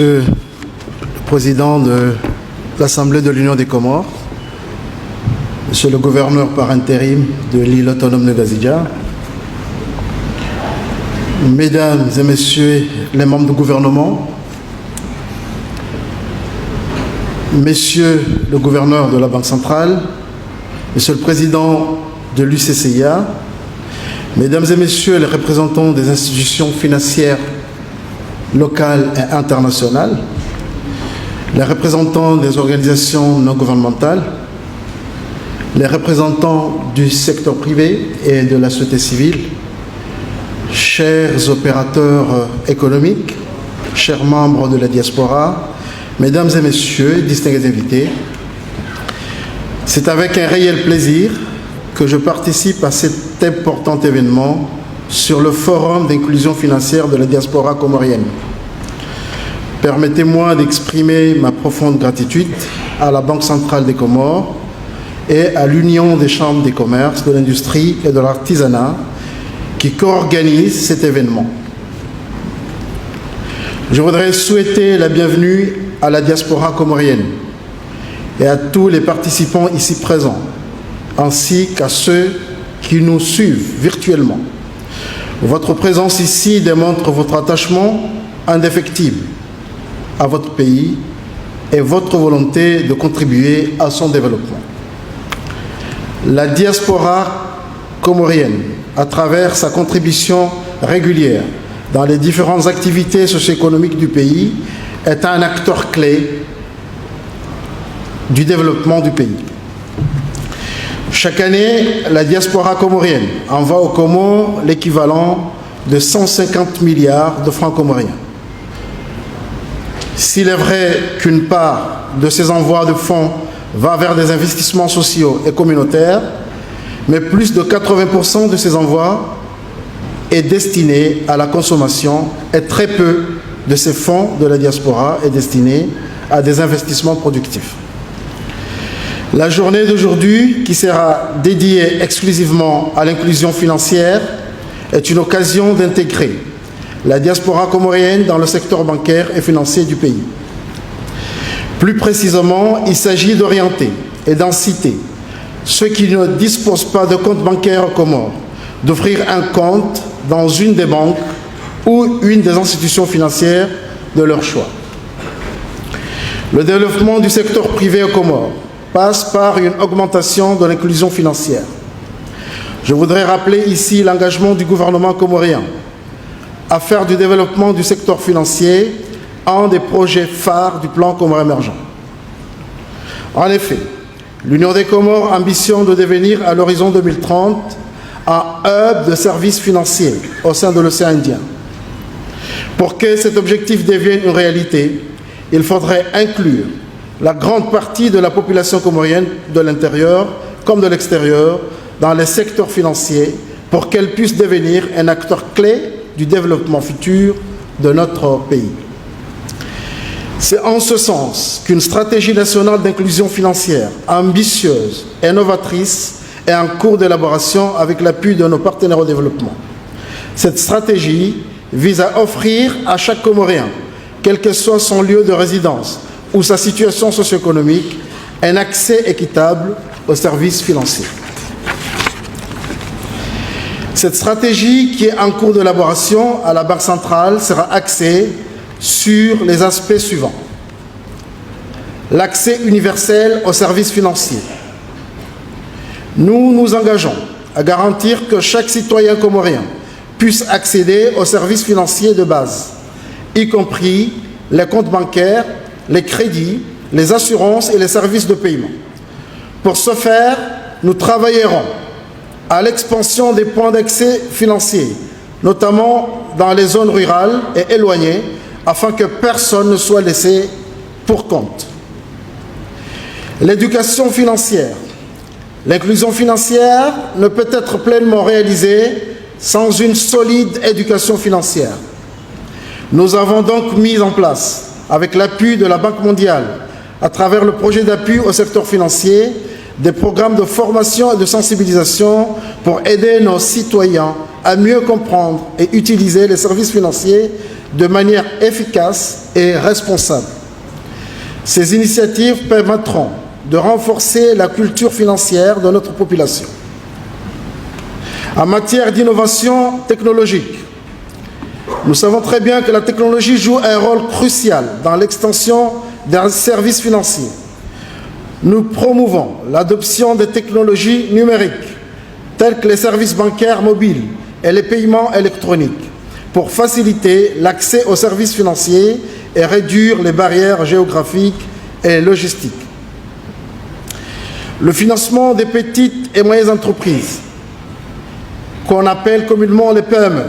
Le président de l'Assemblée de l'Union des Comores, Monsieur le gouverneur par intérim de l'île autonome de Gazidja, Mesdames et Messieurs les membres du gouvernement, Monsieur le gouverneur de la Banque centrale, Monsieur le président de l'UCCIA, Mesdames et Messieurs les représentants des institutions financières locales et internationales, les représentants des organisations non gouvernementales, les représentants du secteur privé et de la société civile, chers opérateurs économiques, chers membres de la diaspora, Mesdames et Messieurs, distingués invités, c'est avec un réel plaisir que je participe à cet important événement sur le Forum d'inclusion financière de la diaspora comorienne. Permettez-moi d'exprimer ma profonde gratitude à la Banque centrale des Comores et à l'Union des chambres des commerces, de l'industrie et de l'artisanat qui co-organisent cet événement. Je voudrais souhaiter la bienvenue à la diaspora comorienne et à tous les participants ici présents, ainsi qu'à ceux qui nous suivent virtuellement. Votre présence ici démontre votre attachement indéfectible à votre pays et votre volonté de contribuer à son développement. La diaspora comorienne, à travers sa contribution régulière dans les différentes activités socio-économiques du pays, est un acteur clé du développement du pays. Chaque année, la diaspora comorienne envoie aux Comores l'équivalent de 150 milliards de francs comoriens. S'il est vrai qu'une part de ces envois de fonds va vers des investissements sociaux et communautaires, mais plus de 80% de ces envois est destiné à la consommation et très peu de ces fonds de la diaspora est destiné à des investissements productifs. La journée d'aujourd'hui, qui sera dédiée exclusivement à l'inclusion financière, est une occasion d'intégrer la diaspora comorienne dans le secteur bancaire et financier du pays. Plus précisément, il s'agit d'orienter et d'inciter ceux qui ne disposent pas de compte bancaire aux Comores d'ouvrir un compte dans une des banques ou une des institutions financières de leur choix. Le développement du secteur privé aux Comores passe par une augmentation de l'inclusion financière. Je voudrais rappeler ici l'engagement du gouvernement comorien à faire du développement du secteur financier un des projets phares du plan Comores émergent. En effet, l'Union des Comores ambitionne de devenir à l'horizon 2030 un hub de services financiers au sein de l'océan Indien. Pour que cet objectif devienne une réalité, il faudrait inclure la grande partie de la population comorienne de l'intérieur comme de l'extérieur dans les secteurs financiers pour qu'elle puisse devenir un acteur clé du développement futur de notre pays. C'est en ce sens qu'une stratégie nationale d'inclusion financière ambitieuse et novatrice est en cours d'élaboration avec l'appui de nos partenaires au développement. Cette stratégie vise à offrir à chaque Comorien, quel que soit son lieu de résidence ou sa situation socio-économique, un accès équitable aux services financiers. Cette stratégie, qui est en cours d'élaboration à la Banque centrale, sera axée sur les aspects suivants. L'accès universel aux services financiers. Nous nous engageons à garantir que chaque citoyen comorien puisse accéder aux services financiers de base, y compris les comptes bancaires, les crédits, les assurances et les services de paiement. Pour ce faire, nous travaillerons à l'expansion des points d'accès financiers, notamment dans les zones rurales et éloignées, afin que personne ne soit laissé pour compte. L'éducation financière. L'inclusion financière ne peut être pleinement réalisée sans une solide éducation financière. Nous avons donc mis en place, avec l'appui de la Banque mondiale, à travers le projet d'appui au secteur financier, des programmes de formation et de sensibilisation pour aider nos citoyens à mieux comprendre et utiliser les services financiers de manière efficace et responsable. Ces initiatives permettront de renforcer la culture financière de notre population. En matière d'innovation technologique, nous savons très bien que la technologie joue un rôle crucial dans l'extension des services financiers. Nous promouvons l'adoption des technologies numériques, telles que les services bancaires mobiles et les paiements électroniques, pour faciliter l'accès aux services financiers et réduire les barrières géographiques et logistiques. Le financement des petites et moyennes entreprises, qu'on appelle communément les PME,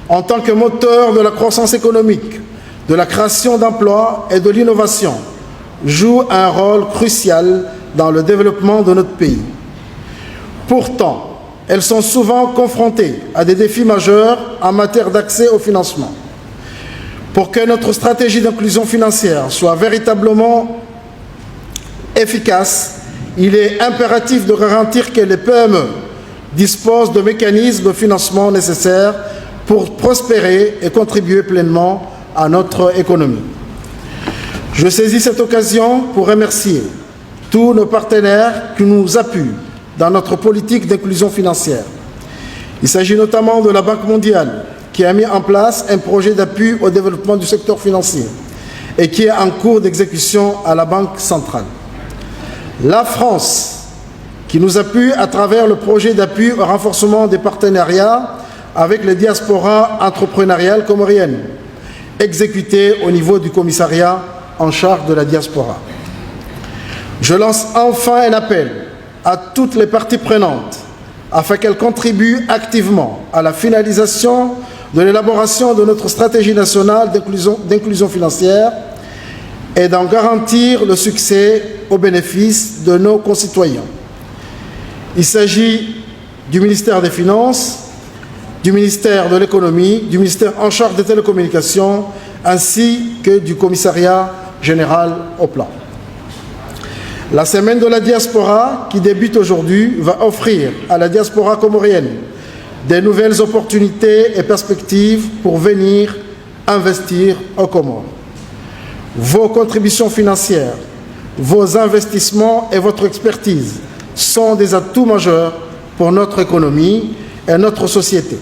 en tant que moteur de la croissance économique, de la création d'emplois et de l'innovation, joue un rôle crucial dans le développement de notre pays. Pourtant, elles sont souvent confrontées à des défis majeurs en matière d'accès au financement. Pour que notre stratégie d'inclusion financière soit véritablement efficace, il est impératif de garantir que les PME disposent de mécanismes de financement nécessaires pour prospérer et contribuer pleinement à notre économie. Je saisis cette occasion pour remercier tous nos partenaires qui nous appuient dans notre politique d'inclusion financière. Il s'agit notamment de la Banque mondiale, qui a mis en place un projet d'appui au développement du secteur financier et qui est en cours d'exécution à la Banque centrale. La France, qui nous appuie à travers le projet d'appui au renforcement des partenariats avec les diasporas entrepreneuriales comoriennes, exécuté au niveau du commissariat en charge de la diaspora. Je lance enfin un appel à toutes les parties prenantes afin qu'elles contribuent activement à la finalisation de l'élaboration de notre stratégie nationale d'inclusion financière et d'en garantir le succès au bénéfice de nos concitoyens. Il s'agit du ministère des Finances, du ministère de l'Économie, du ministère en charge des télécommunications, ainsi que du commissariat général au plan. La semaine de la diaspora, qui débute aujourd'hui, va offrir à la diaspora comorienne des nouvelles opportunités et perspectives pour venir investir aux Comores. Vos contributions financières, vos investissements et votre expertise sont des atouts majeurs pour notre économie et notre société.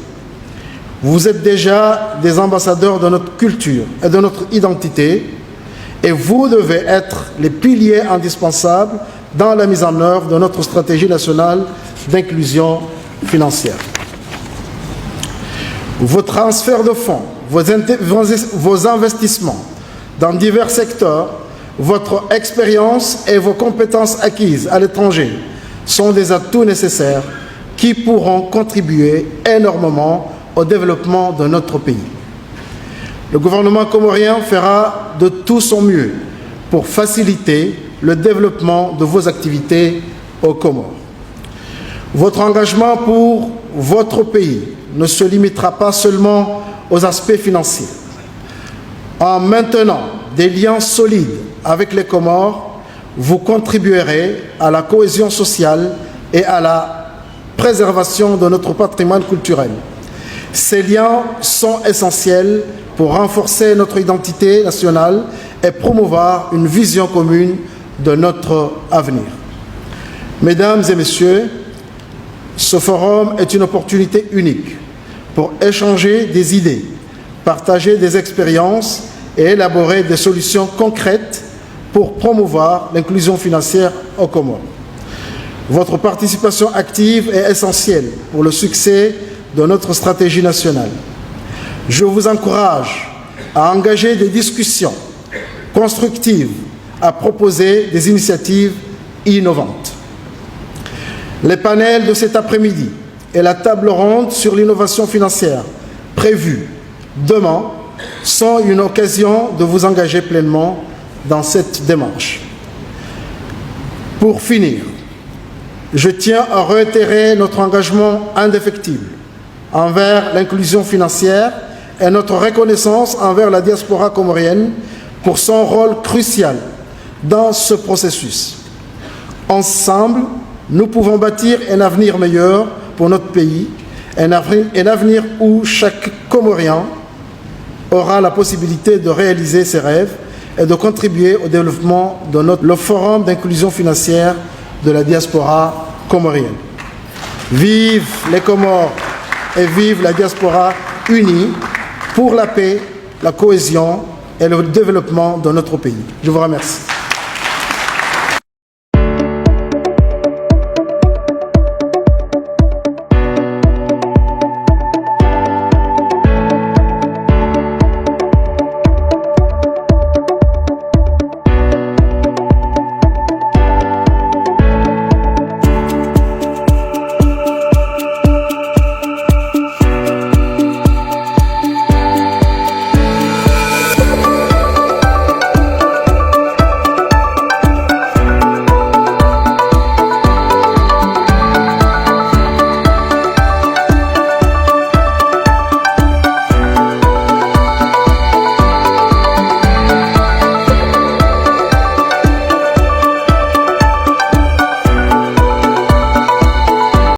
Vous êtes déjà des ambassadeurs de notre culture et de notre identité et vous devez être les piliers indispensables dans la mise en œuvre de notre stratégie nationale d'inclusion financière. Vos transferts de fonds, vos investissements dans divers secteurs, votre expérience et vos compétences acquises à l'étranger sont des atouts nécessaires qui pourront contribuer énormément au développement de notre pays. Le gouvernement comorien fera de tout son mieux pour faciliter le développement de vos activités aux Comores. Votre engagement pour votre pays ne se limitera pas seulement aux aspects financiers. En maintenant des liens solides avec les Comores, vous contribuerez à la cohésion sociale et à la préservation de notre patrimoine culturel. Ces liens sont essentiels pour renforcer notre identité nationale et promouvoir une vision commune de notre avenir. Mesdames et messieurs, ce forum est une opportunité unique pour échanger des idées, partager des expériences et élaborer des solutions concrètes pour promouvoir l'inclusion financière aux Comores. Votre participation active est essentielle pour le succès de notre stratégie nationale. Je vous encourage à engager des discussions constructives, à proposer des initiatives innovantes. Les panels de cet après-midi et la table ronde sur l'innovation financière prévue demain sont une occasion de vous engager pleinement dans cette démarche. Pour finir, je tiens à réitérer notre engagement indéfectible envers l'inclusion financière et notre reconnaissance envers la diaspora comorienne pour son rôle crucial dans ce processus. Ensemble, nous pouvons bâtir un avenir meilleur pour notre pays, un avenir où chaque Comorien aura la possibilité de réaliser ses rêves et de contribuer au développement de le Forum d'inclusion financière de la diaspora comorienne. Vive les Comores et vive la diaspora unie pour la paix, la cohésion et le développement de notre pays. Je vous remercie.